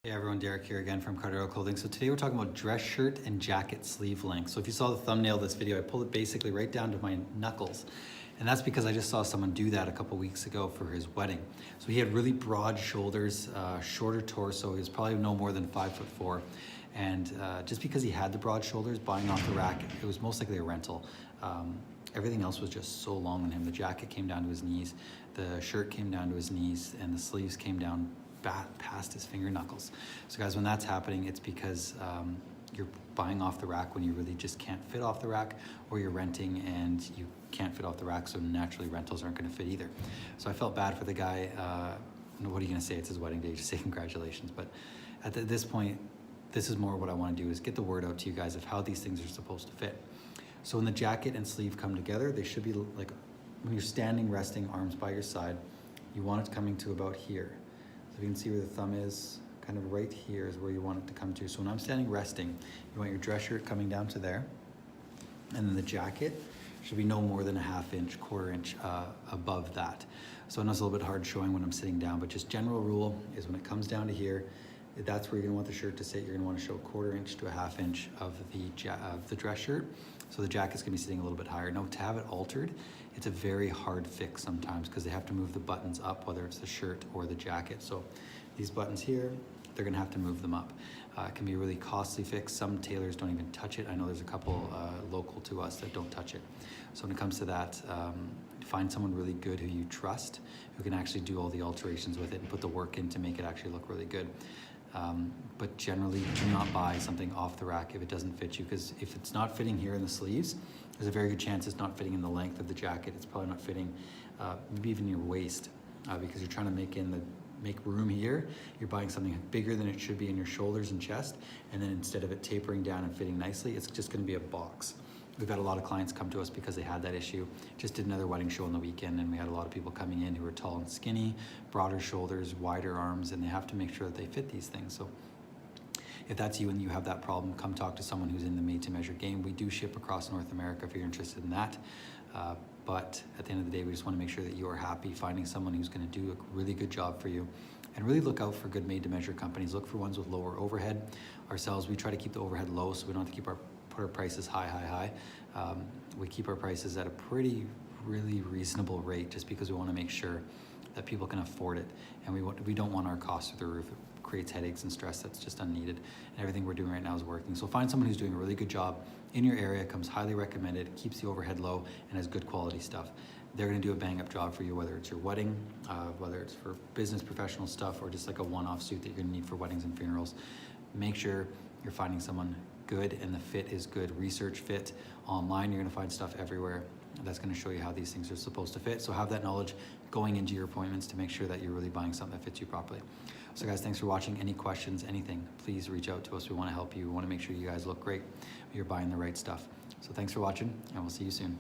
Hey everyone, Derek here again from Cardero Clothing. So today we're talking about dress shirt and jacket sleeve length. So if you saw the thumbnail of this video, I pulled it basically right down to my knuckles. And that's because I just saw someone do that a couple weeks ago for his wedding. So he had really broad shoulders, shorter torso. He was probably no more than 5'4". And just because he had the broad shoulders, buying off the rack, it was most likely a rental. Everything else was just so long on him. The jacket came down to his knees, the shirt came down to his knees, and the sleeves came down past his finger knuckles. So guys, when that's happening, it's because you're buying off the rack when you really just can't fit off the rack, or you're renting and you can't fit off the rack, so naturally rentals aren't going to fit either. So I felt bad for the guy. What are you going to say? It's his wedding day. Just say congratulations. But at this point, this is more what I want to do, is get the word out to you guys of how these things are supposed to fit. So when the jacket and sleeve come together, they should be like, when you're standing, resting, arms by your side, you want it coming to about here. So you can see where the thumb is, kind of right here is where you want it to come to. So when I'm standing resting, you want your dress shirt coming down to there. And then the jacket should be no more than a ½ inch, quarter inch above that. So I know it's a little bit hard showing when I'm sitting down, but just general rule is when it comes down to here, that's where you're gonna want the shirt to sit. You're gonna wanna show a quarter inch to a ½ inch of the dress shirt. So the jacket's gonna be sitting a little bit higher. Now to have it altered, it's a very hard fix sometimes because they have to move the buttons up, whether it's the shirt or the jacket. So these buttons here, they're gonna have to move them up. It can be a really costly fix. Some tailors don't even touch it. I know there's a couple local to us that don't touch it. So when it comes to that, find someone really good who you trust, who can actually do all the alterations with it and put the work in to make it actually look really good. But generally, do not buy something off the rack if it doesn't fit you, because if it's not fitting here in the sleeves, there's a very good chance it's not fitting in the length of the jacket. It's probably not fitting maybe even your waist, because you're trying to make room here. You're buying something bigger than it should be in your shoulders and chest, and then instead of it tapering down and fitting nicely, it's just going to be a box. We've had a lot of clients come to us because they had that issue. Just did another wedding show on the weekend, and we had a lot of people coming in who are tall and skinny, broader shoulders, wider arms, and they have to make sure that they fit these things. So if that's you and you have that problem, come talk to someone who's in the made-to-measure game. We do ship across North America if you're interested in that. But at the end of the day, we just want to make sure that you are happy finding someone who's going to do a really good job for you. And really look out for good made-to-measure companies. Look for ones with lower overhead. Ourselves, we try to keep the overhead low so we don't have to put our prices high. We keep our prices at a really reasonable rate, just because we want to make sure that people can afford it, and we don't want our costs through the roof. It creates headaches and stress that's just unneeded, and everything we're doing right now is working. So find someone who's doing a really good job in your area, comes highly recommended, keeps the overhead low, and has good quality stuff. They're going to do a bang-up job for you, whether it's your wedding, whether it's for business professional stuff, or just like a one-off suit that you're going to need for weddings and funerals. Make sure you're finding someone good and the fit is good. Research fit online. You're going to find stuff everywhere that's going to show you how these things are supposed to fit. So have that knowledge going into your appointments to make sure that you're really buying something that fits you properly. So guys, thanks for watching. Any questions, anything, please reach out to us. We want to help you. We want to make sure you guys look great. You're buying the right stuff. So thanks for watching, and we'll see you soon.